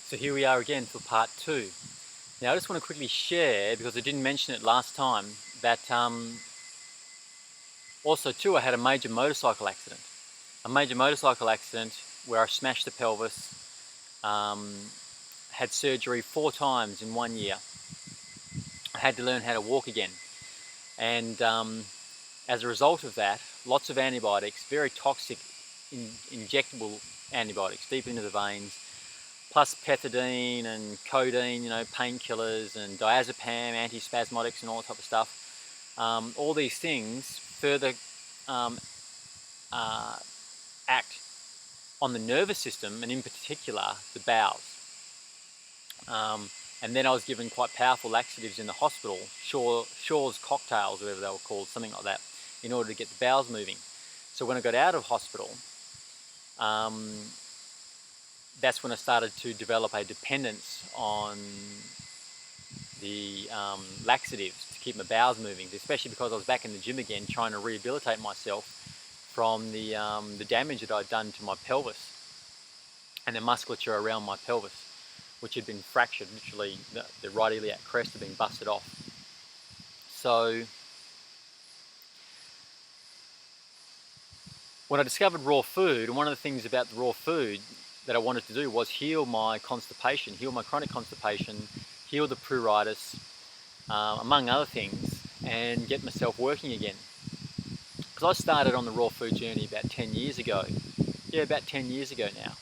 So here we are again for part 2. Now I just want to quickly share, because I didn't mention it last time, that also too I had a major motorcycle accident. A major motorcycle accident where I smashed the pelvis, had surgery 4 times in 1 year. I had to learn how to walk again. And as a result of that, lots of antibiotics, very toxic injectable antibiotics deep into the veins, plus pethidine and codeine, painkillers, and diazepam, antispasmodics, and all that type of stuff. All these things further act on the nervous system, and in particular the bowels. And then I was given quite powerful laxatives in the hospital, Shaw's cocktails, whatever they were called, something like that, in order to get the bowels moving. So when I got out of hospital, that's when I started to develop a dependence on the laxatives to keep my bowels moving, especially because I was back in the gym again trying to rehabilitate myself from the damage that I'd done to my pelvis and the musculature around my pelvis, which had been fractured. Literally, the right iliac crest had been busted off. So when I discovered raw food, and one of the things about the raw food that I wanted to do was heal my constipation, heal my chronic constipation, heal the pruritus, among other things, and get myself working again. Because I started on the raw food journey about 10 years ago. Yeah, about 10 years ago now.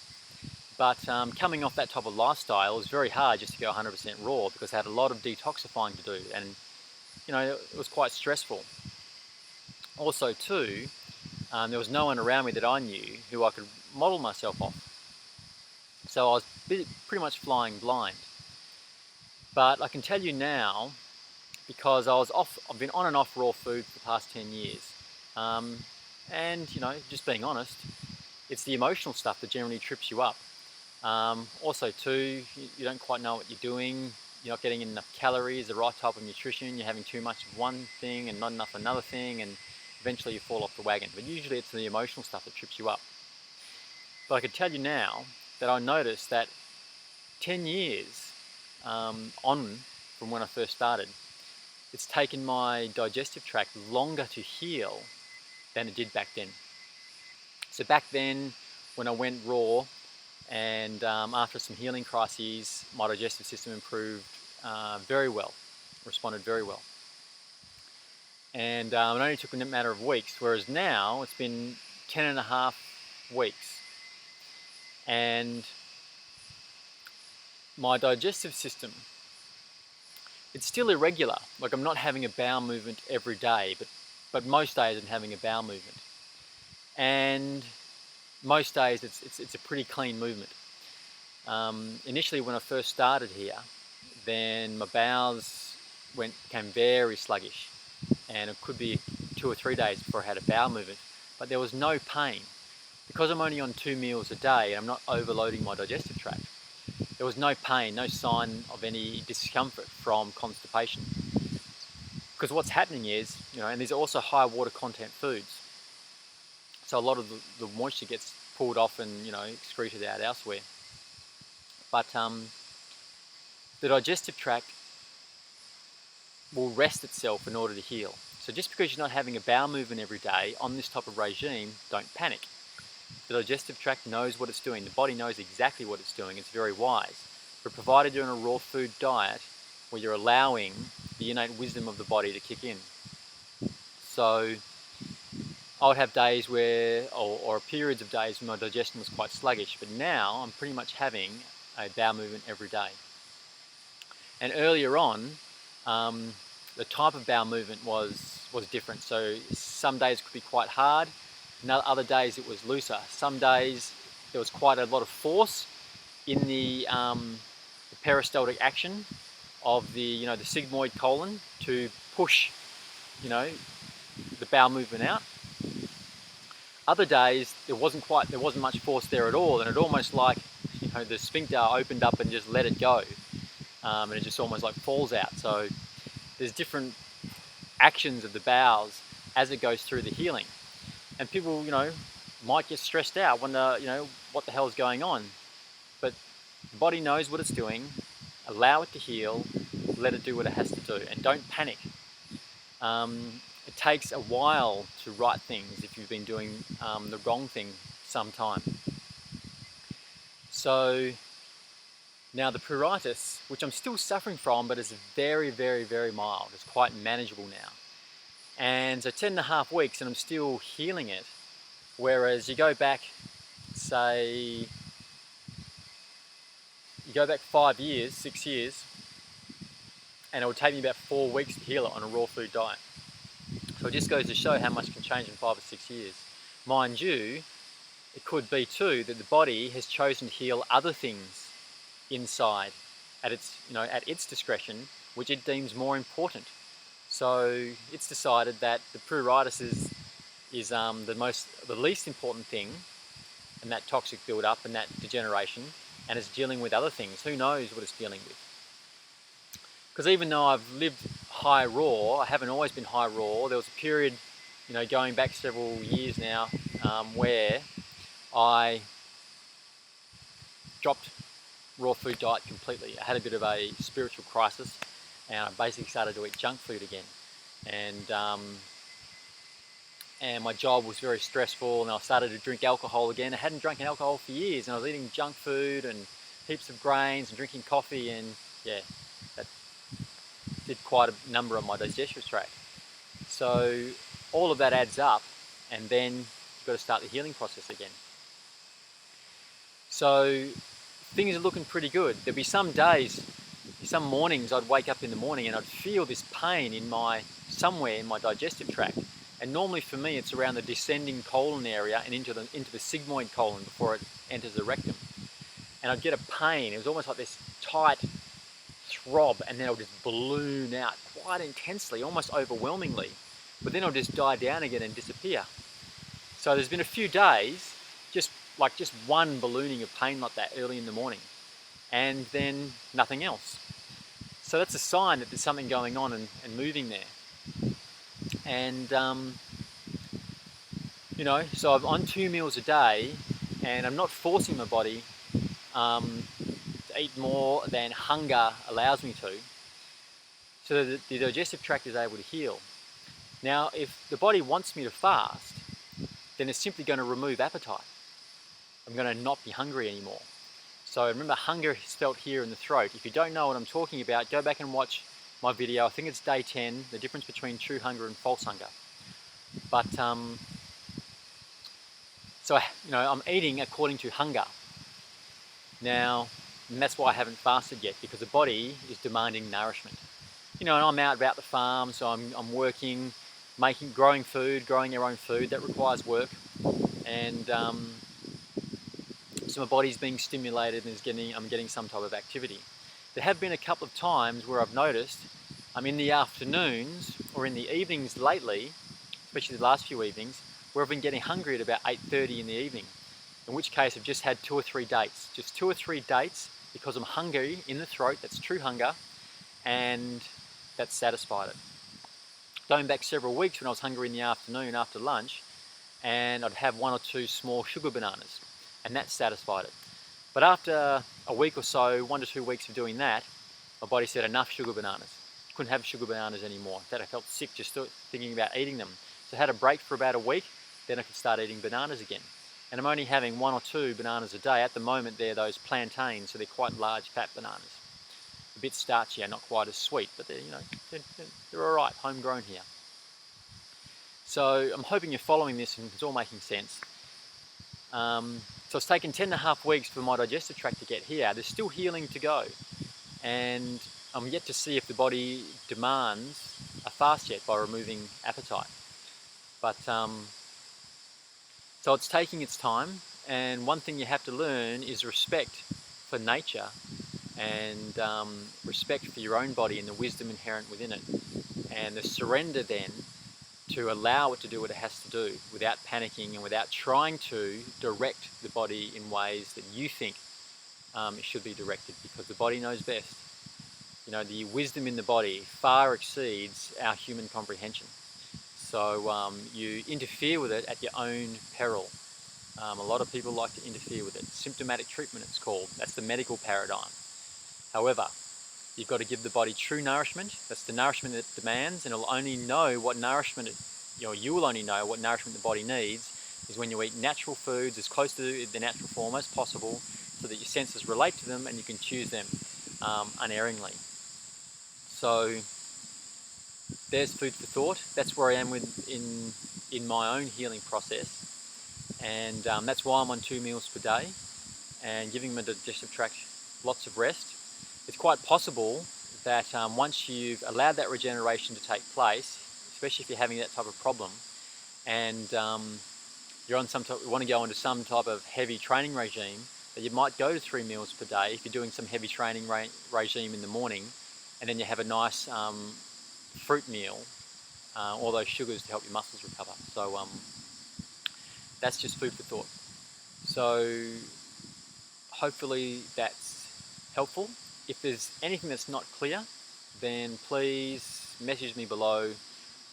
But coming off that type of lifestyle, it was very hard just to go 100% raw, because I had a lot of detoxifying to do, and it was quite stressful. Also too, there was no one around me that I knew who I could model myself off. So I was pretty much flying blind. But I can tell you now, because I've been on and off raw food for the past 10 years. And just being honest, it's the emotional stuff that generally trips you up. Also too, you don't quite know what you're doing. You're not getting enough calories, the right type of nutrition. You're having too much of one thing and not enough of another thing, and eventually you fall off the wagon. But usually it's the emotional stuff that trips you up. But I can tell you now that I noticed that 10 years on from when I first started, it's taken my digestive tract longer to heal than it did back then. So back then, when I went raw, and after some healing crises, my digestive system improved very well, responded very well. And it only took a matter of weeks, whereas now it's been 10 and a half weeks. And my digestive system, it's still irregular. Like, I'm not having a bowel movement every day, but most days I'm having a bowel movement. And most days it's a pretty clean movement. Initially when I first started here, then my bowels became very sluggish, and it could be 2 or 3 days before I had a bowel movement, but there was no pain. Because I'm only on 2 meals a day and I'm not overloading my digestive tract, there was no pain, no sign of any discomfort from constipation. Because what's happening is, and these are also high water content foods, so a lot of the moisture gets pulled off and excreted out elsewhere. But the digestive tract will rest itself in order to heal. So just because you're not having a bowel movement every day on this type of regime, don't panic. The digestive tract knows what it's doing. The body knows exactly what it's doing. It's very wise. But provided you're on a raw food diet where you're allowing the innate wisdom of the body to kick in. So I would have days or periods of days when my digestion was quite sluggish, but now I'm pretty much having a bowel movement every day. And earlier on, the type of bowel movement was different. So some days could be quite hard, and other days it was looser. Some days there was quite a lot of force in the peristaltic action of the the sigmoid colon to push the bowel movement out. Other days there wasn't much force there at all, and it almost like the sphincter opened up and just let it go, and it just almost like falls out. So there's different actions of the bowels as it goes through the healing, and people might get stressed out, wonder what the hell is going on. But The body knows what it's doing. Allow it to heal. Let it do what it has to do, and don't panic. It takes a while to right things if you've been doing the wrong thing sometime. So now the pruritus, which I'm still suffering from, but is very, very, very mild. It's quite manageable now. And so 10.5 weeks and I'm still healing it. Whereas you go back, say, 5 years, 6 years, and it would take me about 4 weeks to heal it on a raw food diet. So it just goes to show how much can change in 5 or 6 years. Mind you, it could be too that the body has chosen to heal other things inside at its discretion, which it deems more important. So it's decided that the pruritus is the least important thing, and that toxic build-up and that degeneration, and it's dealing with other things. Who knows what it's dealing with? Because even though I've lived high raw, I haven't always been high raw. There was a period, going back several years now, where I dropped raw food diet completely. I had a bit of a spiritual crisis, and I basically started to eat junk food again. And my job was very stressful, and I started to drink alcohol again. I hadn't drunk alcohol for years, and I was eating junk food and heaps of grains and drinking coffee, and yeah, that did quite a number on my digestive tract. So all of that adds up, and then you've got to start the healing process again. So things are looking pretty good. There'd be some days, some mornings I'd wake up in the morning and I'd feel this pain somewhere in my digestive tract. And normally for me it's around the descending colon area and into the sigmoid colon before it enters the rectum. And I'd get a pain. It was almost like this tight throb, and then it'll just balloon out quite intensely, almost overwhelmingly. But then it'll just die down again and disappear. So there's been a few days, just one ballooning of pain like that early in the morning, and then nothing else. So that's a sign that there's something going on and moving there. And so I'm on 2 meals a day, and I'm not forcing my body to eat more than hunger allows me to, so that the digestive tract is able to heal. Now, if the body wants me to fast, then it's simply going to remove appetite. I'm going to not be hungry anymore. So remember, hunger is felt here in the throat. If you don't know what I'm talking about, go back and watch my video. I think it's day 10, the difference between true hunger and false hunger. But I'm eating according to hunger. Now, and that's why I haven't fasted yet, because the body is demanding nourishment. And I'm out about the farm, so I'm working, growing your own food. That requires work, and so my body's being stimulated and I'm getting some type of activity. There have been a couple of times where I've noticed I'm in the afternoons or in the evenings lately, especially the last few evenings, where I've been getting hungry at about 8:30 in the evening. In which case I've just had 2 or 3 dates. Just 2 or 3 dates because I'm hungry in the throat. That's true hunger, and that's satisfied it. Going back several weeks when I was hungry in the afternoon after lunch, and I'd have 1 or 2 small sugar bananas, and that satisfied it. But after a week or so, 1 to 2 weeks of doing that, my body said enough sugar bananas. Couldn't have sugar bananas anymore. That I felt sick just thinking about eating them. So I had a break for about a week, then I could start eating bananas again. And I'm only having 1 or 2 bananas a day. At the moment they're those plantains, so they're quite large fat bananas. A bit starchier, not quite as sweet, but they're all right, homegrown here. So I'm hoping you're following this and it's all making sense. So it's taken 10.5 weeks for my digestive tract to get here. There's still healing to go, and I'm yet to see if the body demands a fast yet by removing appetite. But so it's taking its time, and one thing you have to learn is respect for nature, and respect for your own body and the wisdom inherent within it, and the surrender then to allow it to do what it has to do without panicking and without trying to direct the body in ways that you think it should be directed, because the body knows best. The wisdom in the body far exceeds our human comprehension. So you interfere with it at your own peril. A lot of people like to interfere with it. Symptomatic treatment, it's called. That's the medical paradigm. However, you've got to give the body true nourishment. That's the nourishment it demands, and it'll only know what nourishment you will only know what nourishment the body needs is when you eat natural foods as close to the natural form as possible, so that your senses relate to them and you can choose them unerringly. So there's food for thought. That's where I am in my own healing process, and that's why I'm on 2 meals per day and giving my digestive tract lots of rest. It's quite possible that once you've allowed that regeneration to take place, especially if you're having that type of problem, and you're on you want to go into some type of heavy training regime, that you might go to 3 meals per day if you're doing some heavy training regime in the morning, and then you have a nice fruit meal, all those sugars to help your muscles recover. So that's just food for thought. So hopefully that's helpful. If there's anything that's not clear, then please message me below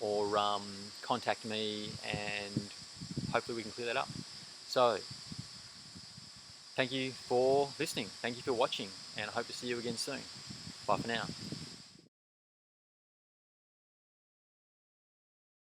or contact me, and hopefully we can clear that up. So thank you for listening. Thank you for watching, and I hope to see you again soon. Bye for now.